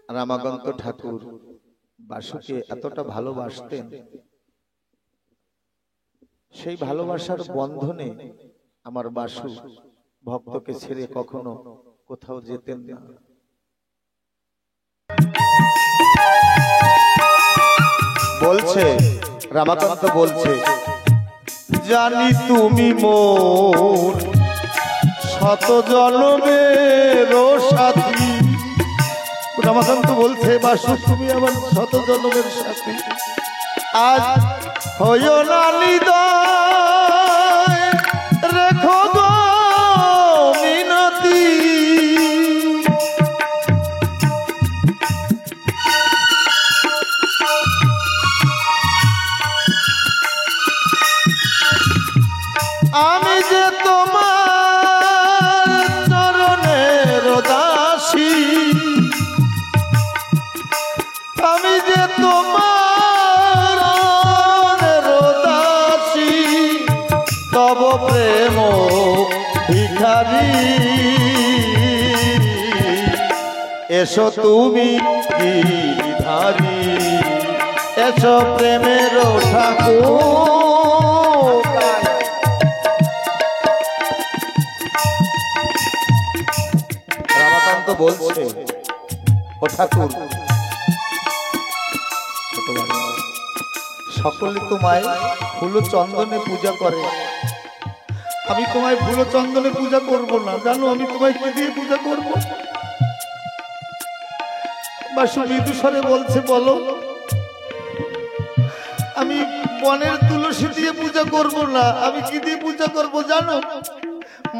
রামাকান্ত ঠাকুর বাসুকে এতটা ভালোবাসতেন, সেই ভালোবাসার বন্ধনে আমার বাসু ভক্তকে ছেড়ে কখনো কোথাও যেতেন না। বলছে রামাকান্ত, বলছে জানি তুমি মোর শত জন্মের সাথী। রামাকান্ত বলছে বাসু তুমি আমার শত জন্মের সাথী, আজ হইও না নিদয় রেখো গো মিনতি। আমি যে তোমার চরণের দাসী, আমি যে তোমার দাসী, তব প্রেম ভিখারি। এসো তুমি গিরিধারী, এসো প্রেমের ঠাকুর। রামাকান্ত বলছে ও ঠাকুর, সকলে তোমায় ফুল চন্দনে পূজা করে, আমি তোমায় ফুল চন্দনে পূজা করব না। জানো আমি তোমায় কি দিয়ে পূজা করব? বাসু মৃদুস্বরে বলছে বলো। আমি বনের তুলসী দিয়ে পূজা করব না, আমি কি দিয়ে পূজা করব জানো?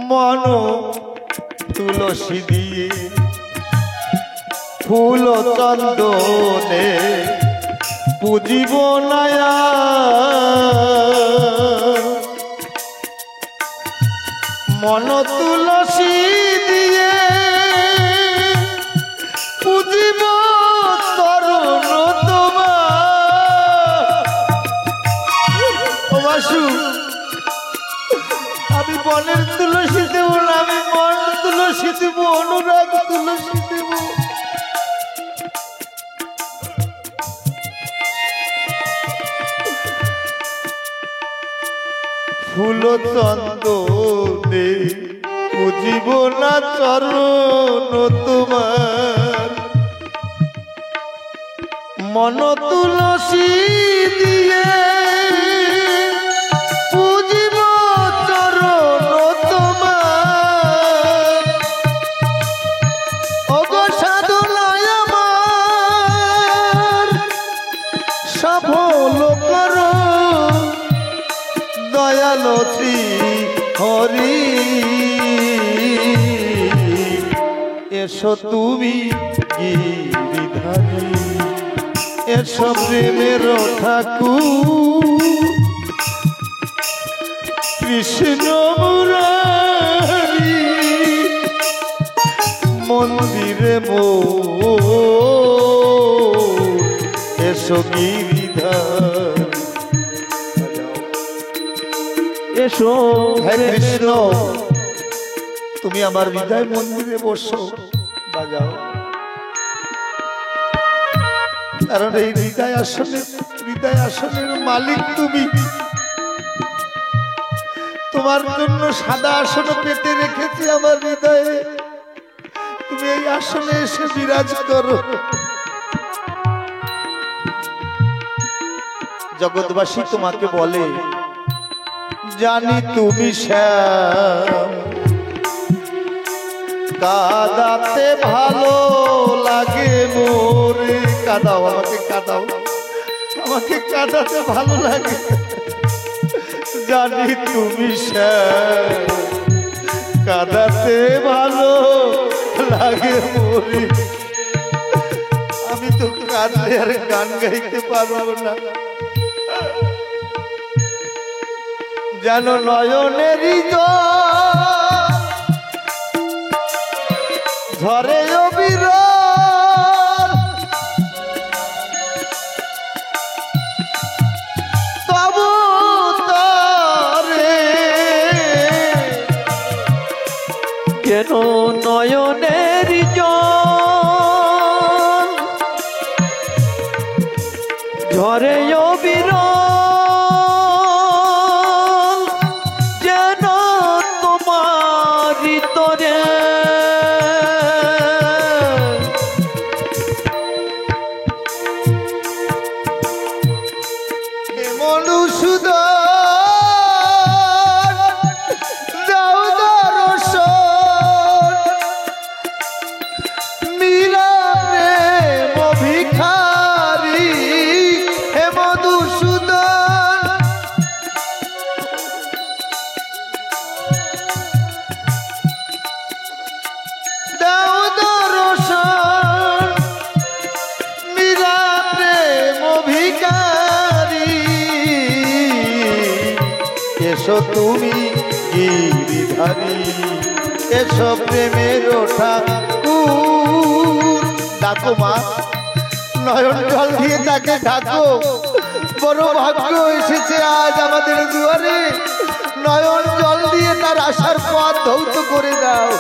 মন তুলসী দিয়ে ফুল চন্দনে পুজিব নায়া। মন তুলসী দিয়ে পুজিব তরুণ তোমার। ও বাসু, আমি বনের তুলসী দেব না, আমি মন তুলসী দেব, অনুরাগ তুলসী দেব। ফুল চন্দনে পুজিব না চরণ তোমার। মন তুলসী দিয়ে পুজিব চরণ তোমার। ওগো সাধনায় আমার সফল করো দয়ালো শ্রী হরি। এসো তুমি গিরিধারী, এসো প্রেমের ঠাকুর। কৃষ্ণ মুরারি মন্দিরে মোর, এসো গিরিধারী। এসো হে কৃষ্ণ, তুমি আমার হৃদয় মন্দিরে বসো, বাজাও। কারণ এই হৃদয় আসনের মালিক তুমি। তোমার জন্য সাদা আসন পেতে রেখেছি আমার হৃদয়ে, তুমি এই আসনে এসে বিরাজ করো। জগৎবাসী তোমাকে বলে জানি তুমি শ্যাম, কাদাতে ভালো লাগে মোরে। কাদাও আমাকে, কাদাও আমাকে, কাদাতে ভালো লাগে। জানি তুমি শ্যাম, কাদাতে ভালো লাগে মোরে। আমি তো কাঁদলে আর গান গাইতে পারবো না। যেন নয়নেরই ঝরে অবিরাম, তবু তারে যেন নয়নেরই ঘরে অবিরল যেন তোমারি তরে এসো তুমি গিরিধারী এসো প্রেমের ঠাকুর ডাকো মা নয়ন জল দিয়ে তাকে ডাকো বড় ভাগ্য এসেছে আজ আমাদের দুয়ারে নয়ন জল দিয়ে তার আসার পথ ধৌত করে দাও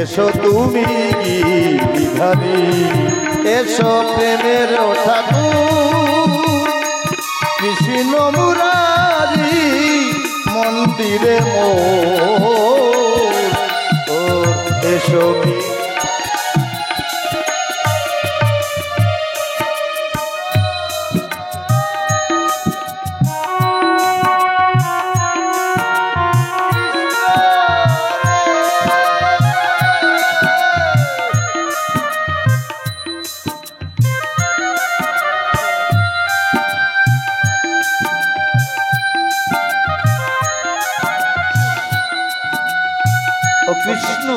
এসো তুমি গিরিধারী এসো প্রেমের ঠাকুর কৃষ্ণ মুরারি মন্দিরে এসো কৃষ্ণ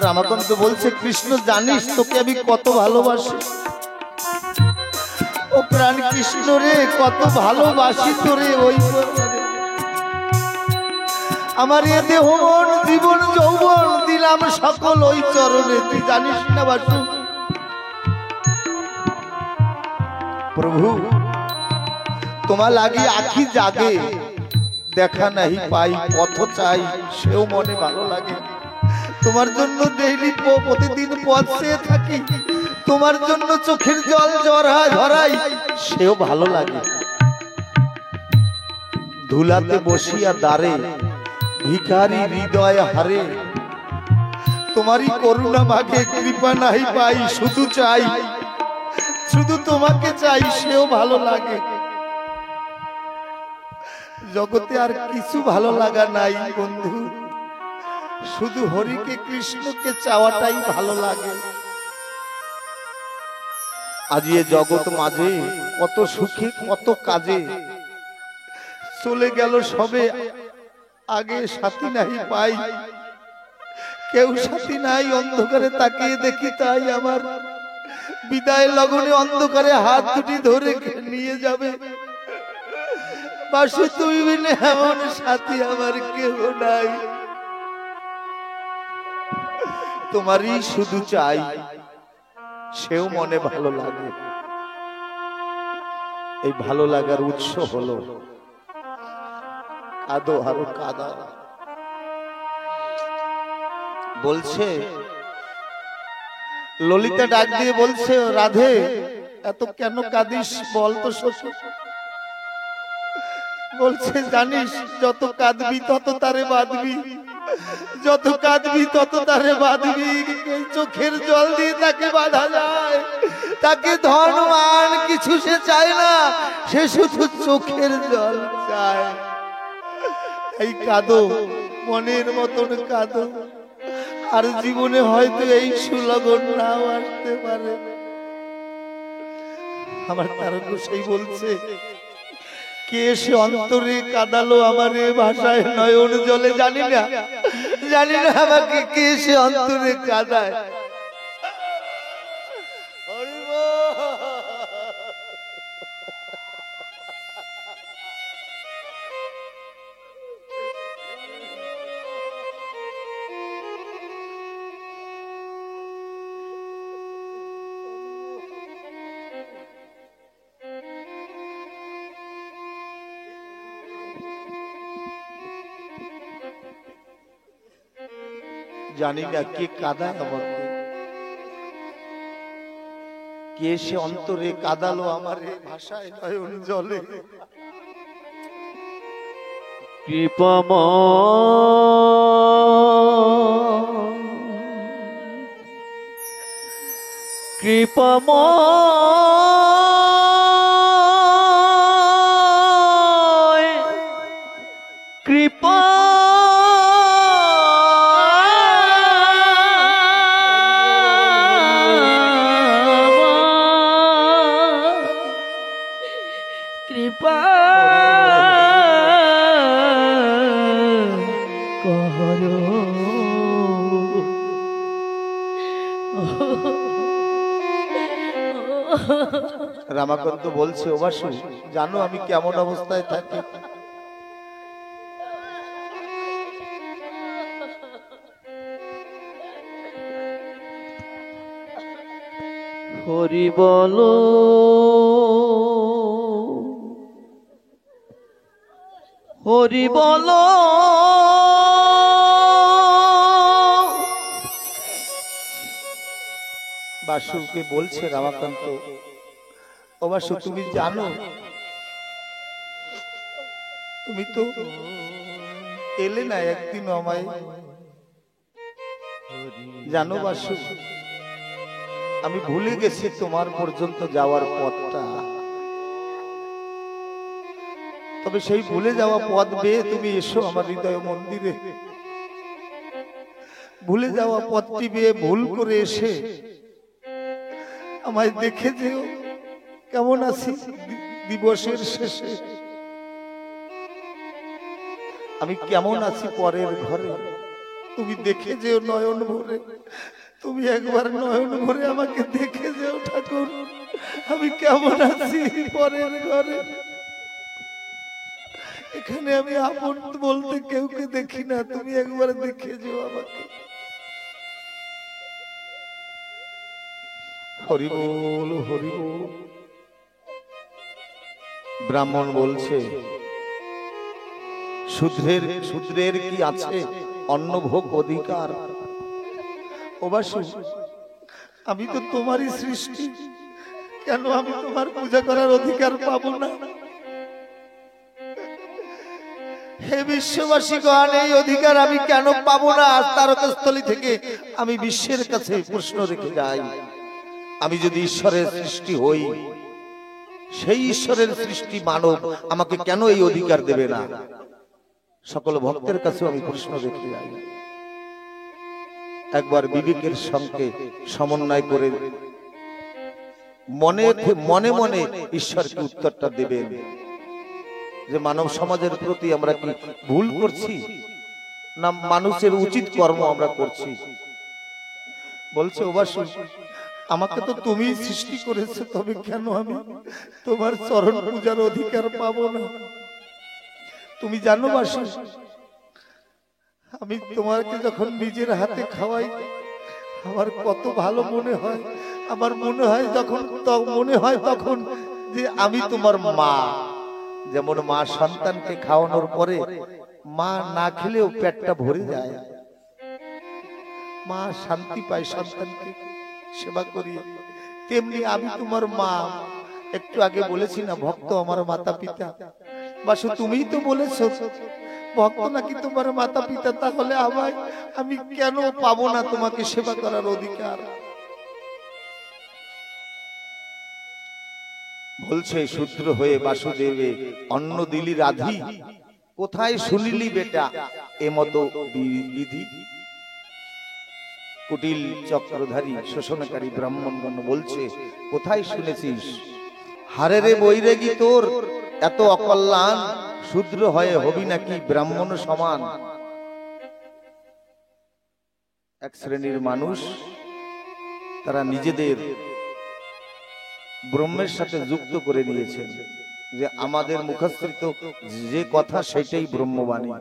রামাকান্ত বলছে কৃষ্ণ জানিস তোকে আমি কত ভালোবাসি ও প্রাণ কৃষ্ণ রে কত ভালোবাসি তোরে ওই আমার এ দেহ মন জীবন যৌবন দিলাম সকল ওই চরণে তুই জানিস না বাসু প্রভু তোমার লাগি আখি জাগে দেখা নাহি পাই পথ চাই সেও মনে ভালো লাগে তোমার জন্য ডেইলি প্রতিদিন পথ চেয়ে থাকি তোমার জন্য চোখের জল ঝরাই সেও ভালো লাগে ধুলাতে বসিয়া দাঁড়ে ভিখারি হৃদয় হারে তোমারই করুণা মাকে কৃপা নাহি পাই শুধু চাই শুধু তোমাকে চাই সেও ভালো লাগে জগতে আর কিছু ভালো লাগা নাই বন্ধু শুধু হরিকে কৃষ্ণকে চাওয়াটাই ভালো লাগে আজ এ জগৎ মাঝে কত সুখে কত কাজে চলে গেল সবে আগে সাথী নাহি পাই কেউ সাথী নাই অন্ধকারে তাকিয়ে দেখি তাই আমার বিদায় লগনে অন্ধকারে হাত দুটি ধরে নিয়ে যাবে বাসু তুই বিনে এমন সাথী আমার কেউ নাই তোমারই শুধু চাই সেও মনে ভালো লাগে এই ভালো লাগার উৎস হলো কাঁদো আরো কাঁদা বলছে ললিতা ডাক দিয়ে বলছে রাধে এত কেন কাঁদিস বল তো শ্বশুর বলছে জানিস যত কাঁদবি তত তারে বাঁধবি যত কাঁদবি তত তারে বাঁধবি এই চোখের জল দিয়ে তাকে বাঁধা যায় তাকে ধন মান কিছু সে চায় না সে শুধু চোখের জল চায় এই কাঁদো মনের মতন কাঁদো আর জীবনে হয়তো এই সুলগন নাও আসতে পারে আমার কারণ সেই বলছে কে সে অন্তরে কাঁদালো আমার এ ভাষায় নয়ন জলে জানি না আমাকে কে সে অন্তরে কাঁদায় জানি না কে কাঁদায় আমাকে, কে সে অন্তরে কাঁদালো আমার ভাষায় নয়ন জলে। কৃপা কৃপা করো। রামাকান্ত বলছে, ও বাসু জানো আমি কেমন অবস্থায় থাকি? হরি বলো হরি বলো বাসুকে বলছে রামাকান্ত, ও বাসু তুমি জানো তুমি তো এলে না একদিন আমায়, জানো বাসু আমি ভুলে গেছি তোমার পর্যন্ত যাওয়ার পথটা, তবে সেই ভুলে যাওয়া পথ বেয়ে তুমি এসো আমার হৃদয় মন্দিরে। ভুলে যাওয়া পথটি বেয়ে ভুল করে এসে আমায় দেখে যেও কেমন আছি দিবসের শেষে, আমি কেমন আছি পরের ঘরে, তুমি দেখে যেও নয়ন ভরে, তুমি একবার নয়ন ভরে আমাকে দেখে যেও ঠাকুর আমি কেমন আছি পরের ঘরে। এখানে আমি আপন বলতে কেউকে দেখি না, তুমি একবার দেখে যেও আমাকে। হরি বল হরি বল। ব্রাহ্মণ বলছে, শূদ্রের কি আছে অন্নভোগ অধিকার? ও বাসু আমি তো তোমারই সৃষ্টি, কেন আমি তোমার পূজা করার অধিকার পাবো না? হে বিশ্ববাসী গণ, এই অধিকার আমি কেন পাবো না? আজ তারকাস্থলী থেকে আমি বিশ্বের কাছে প্রশ্ন রেখে যাই, আমি যদি ঈশ্বরের সৃষ্টি হই, সেই ঈশ্বরের সৃষ্টি মানব আমাকে কেন এই অধিকার দেবে না? সকল ভক্তের কাছে আমি প্রশ্ন রেখে যাই, একবার বিবেকের সঙ্গে সমন্বয় করে মনে মনে মনে ঈশ্বরকে উত্তরটা দেবেন যে মানব সমাজের প্রতি আমরা কি ভুল করছি না মানুষের উচিত কর্ম আমরা করছি? বলছে, ও বাসু আমাকে তো তুমি সৃষ্টি করেছো, তবে কেন আমি তোমার চরণ পূজার অধিকার পাবো না? তুমি জানো বাসু, আমি তোমাকে যখন নিজের হাতে খাওয়াই আমার কত ভালো মনে হয়। আমার মনে হয় তখন যে আমি তোমার মা। যেমন মা সন্তানকে খাওয়ানোর পরে মা না খেলেও পেটটা ভরে যায়, মা শান্তি পায় সন্তানকে সেবা করি, তেমনি আমি তোমার মা। একটু আগে বলেছি না ভক্ত আমার মাতা পিতা? বাসু তুমিই তো বলেছো ভক্ত নাকি তোমার মাতা পিতা, তাহলে আমি কেন পাবো না তোমাকে সেবা করার অধিকার? বলছে, শূদ্র হয়ে বাসুদেবে অন্ন দিলি রাধি, কোথায় শুনিলি বেটা এমতো বিধি? কুটিল চক্রধারী শোষণকারী ব্রাহ্মণগণ বলছে, কোথায় শুনেছিস? হারে রে বৈরাগী তোর এত অকল্যাণ, শূদ্র হয়ে হবি নাকি ব্রাহ্মণ সমান? এক শ্রেণীর মানুষ তারা নিজেদের ব্রহ্মের সাথে যুক্ত করে নিয়েছেন যে আমাদের মুখস্থিত যে কথা সেটাই ব্রহ্মবাণী।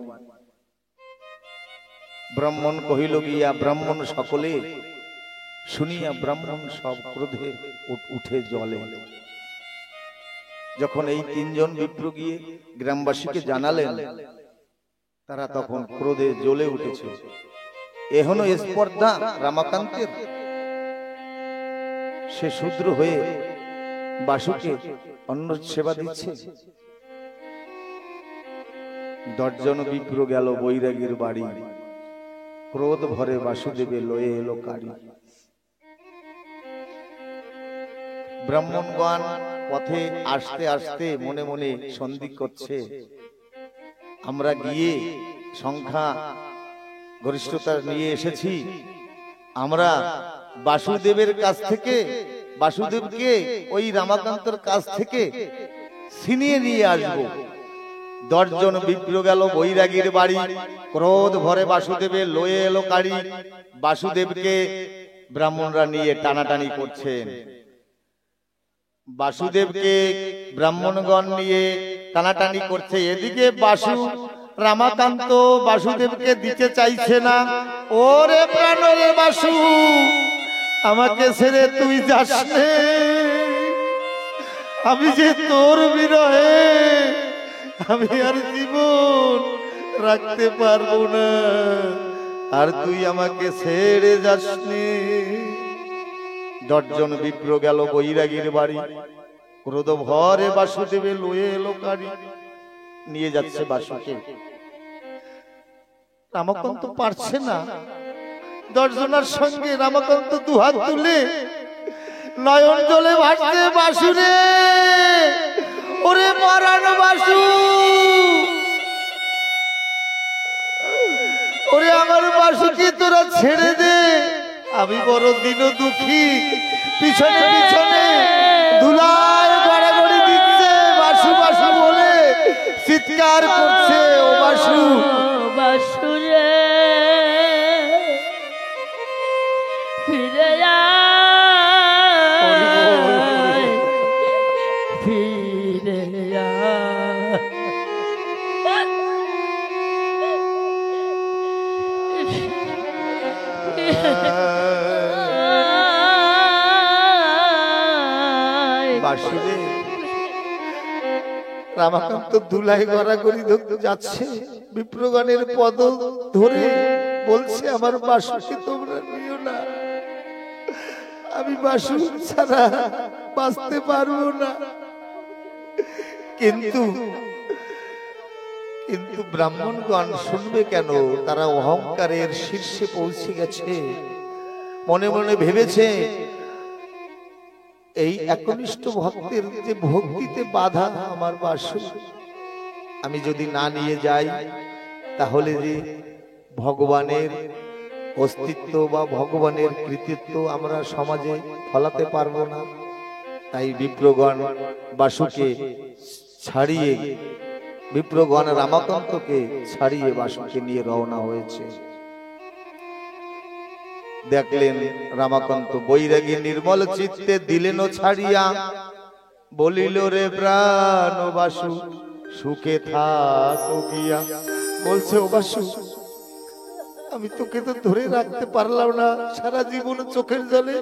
ব্রাহ্মণ কহিল গিয়া ব্রাহ্মণ সকলে, শুনিয়া ব্রাহ্মণ সব ক্রোধে উঠে জ্বলে। যখন এই তিনজন বিপ্র গিয়ে গ্রামবাসীকে জানালেন, তারা তখন ক্রোধে জ্বলে উঠেছে। এখনো স্পর্ধা রামাকান্তের। সে শূদ্র হয়ে বাসুকে অন্য সেবা দিচ্ছে। দর্জন বিপ্র গেল বৈরাগীর বাড়ি, ক্রোধ ভরে বাসুদেবে লয়ে এলো কারি। ব্রাহ্মণগণ পথে আসতে আসতে মনে মনে সন্ধি করছে, আমরা গিয়ে সংখ্যা গরিষ্ঠতা নিয়ে এসেছি, আমরা বাসুদেবের কাছ থেকে, বাসুদেবকে ওই রামাকান্তর কাছ থেকে ছিনিয়ে নিয়ে আসবো। দর্জন বিপ্র গেল বৈরাগীর বাড়ি, ক্রোধ ভরে বাসুদেবে লয়ে এলো কারি। বাসুদেবকে ব্রাহ্মণরা নিয়ে টানাটানি করছেন। বাসুদেবকে ব্রাহ্মণগণ নিয়ে টানাটানি করছে। এদিকে বাসু রামাকান্ত বাসুদেবকে দিতে চাইছে না। ওরে প্রাণরে বাসু, আমাকে ছেড়ে তুই যাস নে, আমি যে তোর বিরহে আমি আর জীবন রাখতে পারবো না, আর তুই আমাকে ছেড়ে যাস নে। দর্জন বিপ্র গেল বৈরাগীর বাড়ি, ক্রোধ ভরে বাসুদেবে লয়ে এলো কারি। নিয়ে যাচ্ছে বাসুকে। রামাকান্ত পারছে না। দর্শনার সঙ্গে রামাকান্ত দুহাত তুলে নয়ন জলে ভাসছে, বাসুরে ওরে মরানো বাসু, ওরে আমার বাসুকে তোরা ছেড়ে দে, আমি বড় দিন দুঃখী। পিছনে পিছনে ধুলায় গড়াগড়ি দিচ্ছে, বাসু বাসু বলে চিৎকার করছে। ও বাসু, বাসুরে ফিরে আয়, ফিরে বাসুরে রামাকান্ত ধুলাই গড়াগড়ি যাচ্ছে, বিপ্রগণের পদ ধরে বলছে, আমার বাসুকে তোমরা নিও না, আমি বাসু ছাড়া বাঁচতে পারবো না। কিন্তু কিন্তু ব্রাহ্মণগণ শুনবে কেন? তারা অহংকারের শীর্ষে পৌঁছে গেছে। মনে মনে ভেবেছে, এই একনিষ্ঠ ভক্তের যে ভক্তিতে বাধা আমার বাসু, আমি যদি না নিয়ে যাই তাহলে যে ভগবানের অস্তিত্ব বা ভগবানের কৃতিত্ব আমরা সমাজে ফলাতে পারবো না। তাই বিপ্রগণ বাসুকে ছাড়িয়ে, বিপ্রগণ রামাকান্তকে ছাড়িয়ে বাসুকে নিয়ে রওনা হয়েছে। দেখলেন রামাকান্ত বৈরাগী নির্মল চিত্তে দিলেন ছাড়িয়া, বলিল রে প্রাণ বাসু সুখে থাকো গিয়া। বলছে, ও বাসু, আমি তোকে তো ধরে রাখতে পারলাম না, সারা জীবন চোখের জলে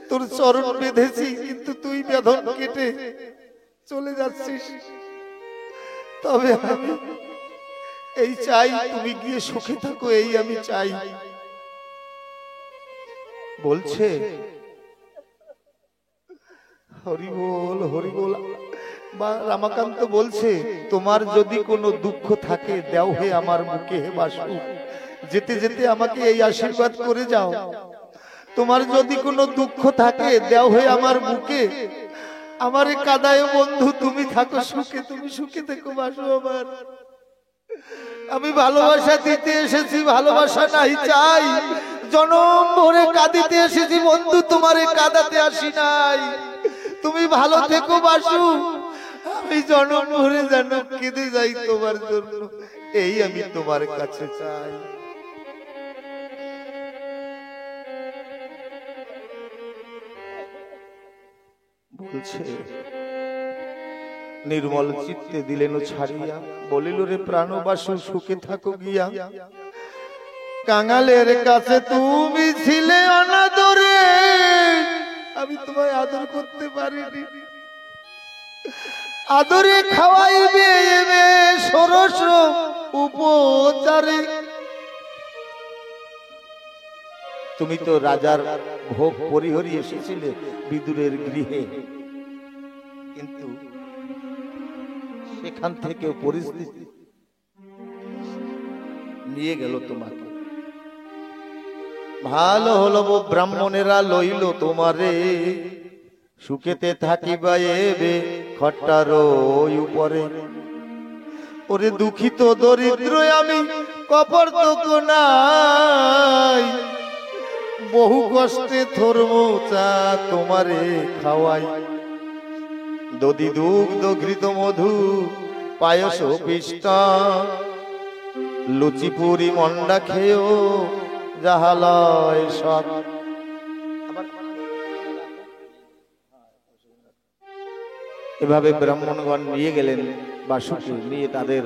তোর চরণ বেঁধেছি, কিন্তু তুই বেঁধন কেটে চলে যাচ্ছিস। তবে আমি এই চাই, তুমি গিয়ে সুখে থাকো, এই আমি চাই। বলছে, হরি বল হরি বল। বা রামাকান্ত বলছে, তোমার যদি কোনো দুঃখ থাকে দেও হে আমার মুখে, হে বাসু, যেতে যেতে আমাকে এই আশীর্বাদ করে যাও। তোমার যদি কোনো দুঃখ থাকে দেও হে আমার বুকে, আমারে কাদায় বন্ধু তুমি থাকো সুখে, তুমি সুখে থেকো বাসু আমার। আমি ভালোবাসা দিতে এসেছি, ভালোবাসা নাই চাই, জনম ভরে কাঁদিতে এসেছি বন্ধু, তোমারে কাঁদাতে আসি নাই। তুমি ভালো থেকো বাসু, আমি জনম ভরে যেন কেঁদে যাই তোমার জন্য, এই আমি তোমার কাছে চাই। বলছে, নির্মল চিত্তে দিলেন ছাড়িয়া, বলিল রে প্রাণ বাসু সুখে থাকো গিয়া। কাঙালের কাছে তুমি ছিলে অনাদরে, আমি তোমায় আদর করতে পারিনি। আদরে খাওয়াইবে এবে ষোড়শ উপচারে, তুমি তো রাজার ভোগ পরিহরি এসেছিলে বিদুরের গৃহে, কিন্তু সেখান থেকে পরিস্থিতি নিয়ে গেল তোমাকে। ভালো হলো ব্রাহ্মণেরা লইল তোমারে, সুখেতে থাকিবা এবে খট্টার উপরে। ওরে দুঃখিত দরিদ্র আমি কপর তো নাই, বহু কষ্টে ধর্ম চা তোমারে খাওয়াই। দধি দুগ্ধ ঘৃত মধু পায়স পিষ্টা, লুচি পুরি মন্ডা খেয়েও যাহালয় সব। এভাবে ব্রাহ্মণগণ নিয়ে গেলেন বাসুকে, নিয়ে তাদের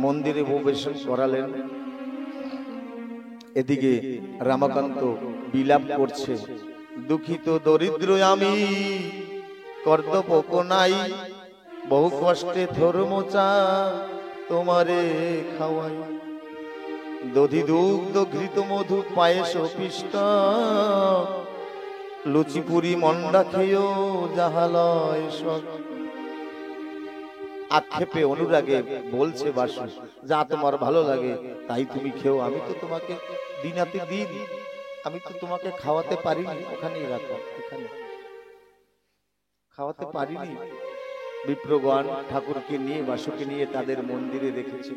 মন্দিরে প্রবেশ করালেন। এদিকে রামকান্ত বিলাপ করছে, দুঃখিত দরিদ্র আমি কর্তব্য নাই, বহু কষ্টে ধর্ম চা তোমারে খাওয়াই। দধি দুগ্ধ ঘৃত মধু পায়েস পিষ্ট, লুচি পুরি মন্ডা খেয়েও যাহালয় সব। আক্ষেপে অনুরাগে বলছে বাসু, যা তোমার ভালো লাগে তাই তুমি খেও, আমি তো তোমাকে দিনাতে দিন, আমি তো তোমাকে খাওয়াতে পারিনি। ওখানেই রাখো, এখানে খাওয়াতে পারিনি। বিপ্রগণ ঠাকুরকে নিয়ে বাসুকে নিয়ে তাদের মন্দিরে রেখেছে।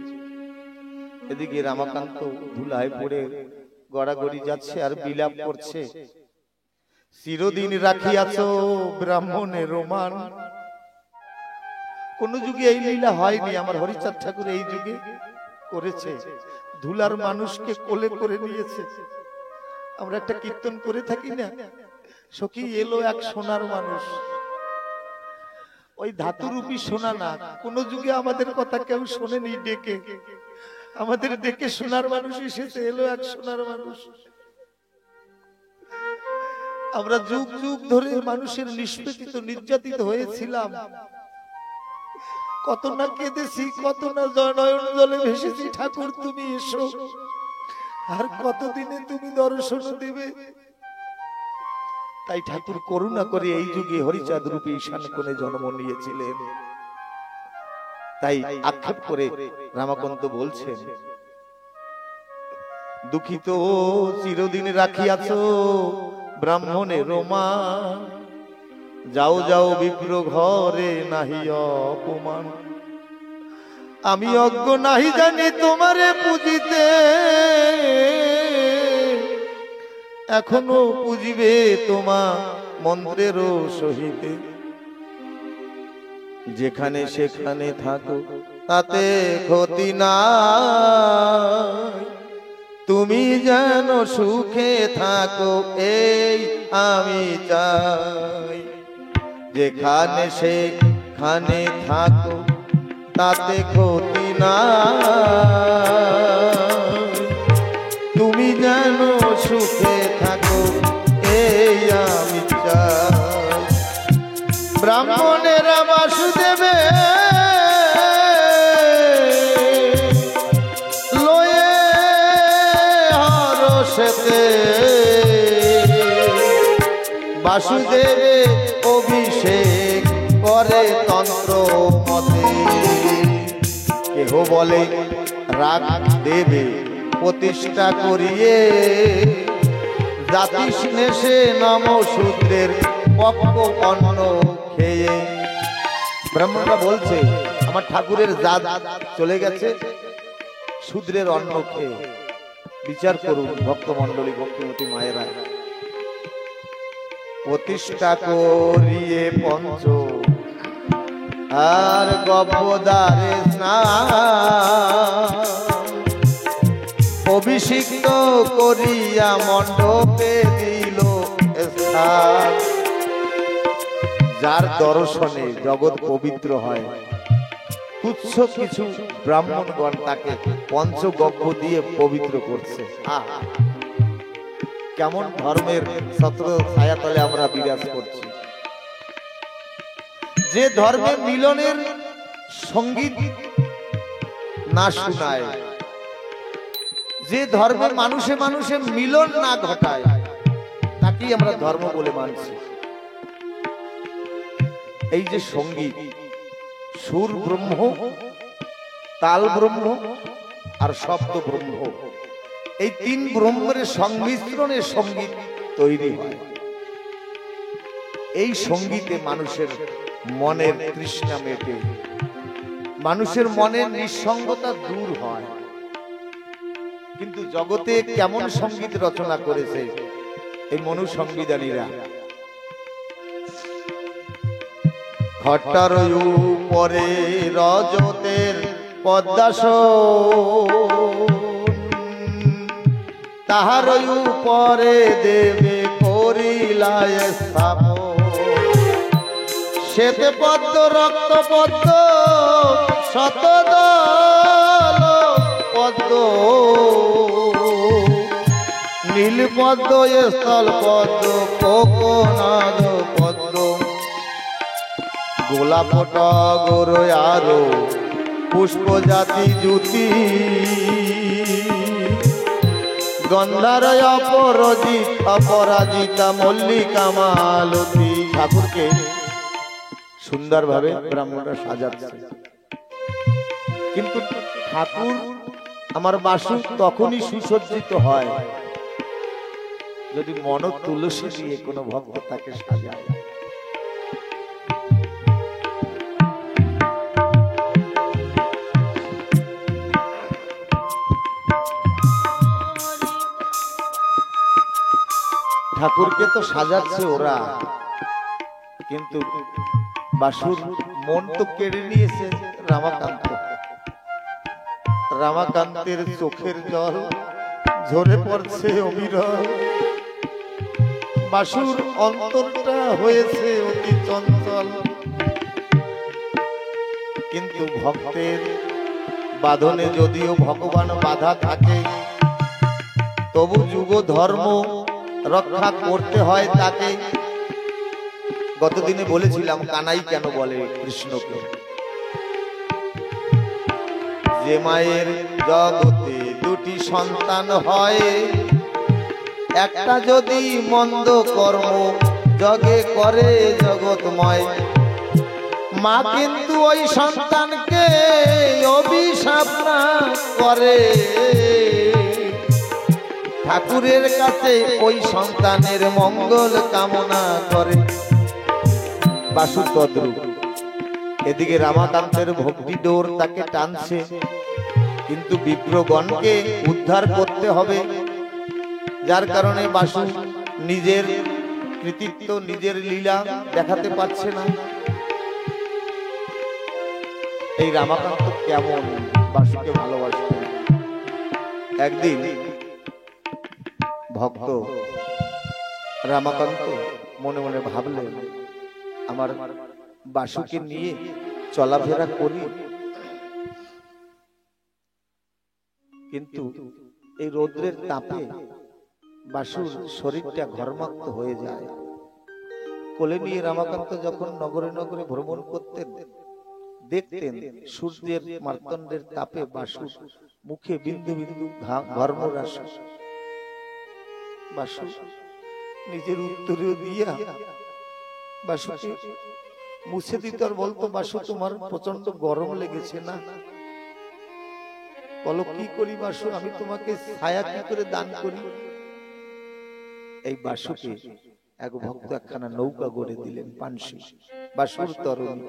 এদিকে রামকান্ত ধুলায় পড়ে গড়াগড়ি যাচ্ছে আর বিলাপ করছে, চিরদিন রাখিয়াছ ব্রাহ্মণের মান। কোন যুগে এই লীলা হয়নি, আমার হরিচাঁদ ঠাকুর এই যুগে করেছে। ধুলার মানুষকে কোলে করে নিয়েছে। আমরা একটা কীর্তন করে থাকি না, সখী এলো এক সোনার মানুষ। ওই ধাতুরূপী সোনা না, কোন যুগে আমাদের কথা কেউ শোনেনি ডেকে, আমাদের ডেকে সোনার মানুষ এসেছে, এলো এক সোনার মানুষ। আমরা যুগ যুগ ধরে মানুষের নিষ্পেষিত নির্যাতিত হয়েছিলাম, কত না কেঁদেছি, কত না নয়ন জলে ভেসেছি। ঠাকুর তুমি এসো, আর কতদিনে তুমি দর্শন দেবে। তাই ঠাকুর করুণা করে এই যুগে হরিচাঁদ রূপী ঈশান কোণে জন্ম নিয়েছিলেন। তাই আক্ষেপ করে রামকান্ত বলছেন, দুঃখিত চিরদিন রাখিয়াছ ব্রাহ্মণের মান, যাও যাও বিপ্র ঘরে নাহি অপমান। আমি অজ্ঞ নাহি জানি তোমারে পুজিতে, এখনো পুজিবে তোমা মন্ত্রের সহিতে। যেখানে সেখানে থাকো তাতে ক্ষতি নাই, তুমি যেন সুখে থাকো এই আমি চাই। যেখানে সেখানে থাকো তাতে ক্ষতি নাই, তুমি যেন সুখে থাকো এই আমি চাই। ব্রাহ্মণেরা বাসুদেবে লয়ে হরসেতে, বাসুদেবে অভিষেক করে তন্ত্র মতে। কেহ বলে রাগ দেবে প্রতিষ্ঠা করিয়ে, জাতি স্নেহে নম শূদ্রের পক্ষ অন্ন খেয়ে। ব্রাহ্মণরা বলছে আমার ঠাকুরের জাত চলে গেছে শূদ্রের অন্ন খেয়ে। বিচার করুন ভক্তমণ্ডলী, ভক্তিমতী মায়েরা। প্রতিষ্ঠা করিয়ে পঞ্চ আর গব্বদারে স্নান, অভিষিক্ত করিয়া মণ্ডপে দিল স্থান। যার দর্শনে জগৎ পবিত্র হয়, তুচ্ছ কিছু ব্রাহ্মণগণ তাকে পঞ্চগব্য দিয়ে পবিত্র করছে। কেমন ধর্মের ছত্র ছায়াতলে আমরা বিরাজ করছি। যে ধর্মের মিলনের সঙ্গীত না শোনায়, যে ধর্মের মানুষে মানুষে মিলন না ঘটায়, তাকেই আমরা ধর্ম বলে মানছি। এই যে সঙ্গীত, সুর ব্রহ্ম, তাল ব্রহ্ম আর শব্দ ব্রহ্ম, এই তিন ব্রহ্মের সংমিশ্রণে সঙ্গীত তৈরি হয়। এই সঙ্গীতে মানুষের মনের তৃষ্ণা মেটে, মানুষের মনের নিঃসঙ্গতা দূর হয়। কিন্তু জগতে কেমন সঙ্গীত রচনা করেছে এই মনুসংবিধানীরা। খট্টার উপরে রজতের পদ্মাসন, তাহার উপরে দেবে করিলায় স্থাপন। শ্বেত পদ্ম রক্ত পদ্ম শতদল পদ্ম, নীল পদ্ম স্থল পদ্ম কোকনাদ পদ্ম, গোলাপ টগর আরো পুষ্প জাতি জ্যোতি, গন্ধার অপরাজিতা মল্লিকা মালতী। ঠাকুরকে সুন্দরভাবে ব্রাহ্মণরা সাজাচ্ছে, কিন্তু ঠাকুর আমার বাসু তখনই সুসজ্জিত হয় যদি মন তুলসী দিয়ে কোনো ভক্ত তাকে সাজায়। ঠাকুরকে তো সাজাচ্ছে ওরা, কিন্তু বাসুর মন তো কেড়ে নিয়েছে রামাকান্ত। রামাকান্তের চোখের জল ঝরে পড়ছে অবিরল, বাসুর অন্তরটা হয়েছে অতি চঞ্চল। কিন্তু ভক্তের বাঁধনে যদিও ভগবান বাধা থাকে, তবু যুগ ধর্ম রক্ষা করতে হয় তাকে। গতদিনে বলেছিলাম কানাই কেন বলে কৃষ্ণকে, যে মায়ের জগতে দুটি সন্তান হয়, একটা যদি মন্দ কর্ম জগে করে জগৎময়, মা কিন্তু ওই সন্তানকে অভিশাপ না করে, ঠাকুরের কাছে ওই সন্তানের মঙ্গল কামনা করে। বাসু তদ্রূপ। এদিকে রামাকান্তের ভক্তি ডোর তাকে টানছে, কিন্তু বিপ্রগণকে উদ্ধার করতে হবে, যার কারণে বাসু নিজের কৃতিত্ব নিজের লীলা দেখাতে পারছে না। এই রামাকান্ত কেমন বাসুকে ভালোবাসতেন। একদিন ভক্ত রামাকান্ত মনে মনে ভাবলেন, আমার বাসুকে নিয়ে চলাফেরা করি, কিন্তু এই রৌদ্রের তাপে বাসুর শরীরটা ঘর্মাক্ত হয়ে যায়। কোলে নিয়ে রামাকান্ত যখন নগরে নগরে ভ্রমণ করতেন, দেখতেন সূর্যের মার্তণ্ডের তাপে বাসুর মুখে বিন্দু বিন্দু ঘর্মরাশ। বাসু নিজের উত্তরীয় দিয়া বাসুকে মুছে দিত আর বলতো, বাসু তোমার প্রচন্ড গরম লেগেছে না? বলো কি করি বাসু, আমি তোমাকে ছায়া কি করে দান করি? এই বাসুকে এক ভক্ত একখানা নৌকা গড়ে দিলেন, পানসি বাসুর তরুণী।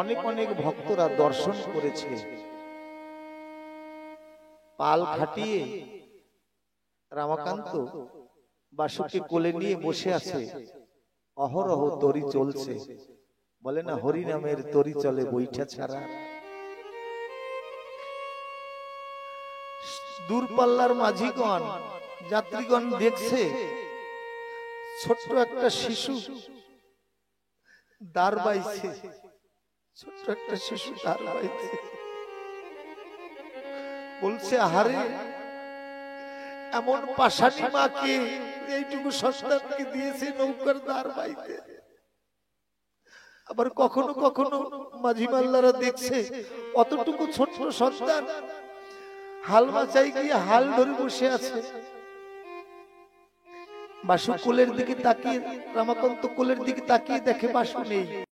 অনেক অনেক ভক্তরা দর্শন করেছে। পাল খাটিয়ে রামাকান্ত বাসুকে কোলে নিয়ে বসে আছে, অহরহ তরি চলছে। বলে না, হরি নামের তরি চলে বৈঠা ছাড়া। দূরপাল্লার মাঝিগণ যাত্রীগণ দেখছে ছোট্ট একটা শিশু দাঁড় বাইছে, ছোট্ট একটা শিশু দাঁড় বাইছে। বলছে, আহারে এমন পাষাণী মাকে এইটুকু সন্তানকে দিয়েছে নৌকার দাঁড় বাইতে। আবার কখনো কখনো মাঝি মাল্লারা দেখছে অতটুকু ছোট্ট সন্তান হাল মাচাই গিয়ে হাল ধরে বসে আছে। বাসু কোলের দিকে তাকিয়ে, রমাকান্ত কোলের দিকে তাকিয়ে দেখে বাসু নেই।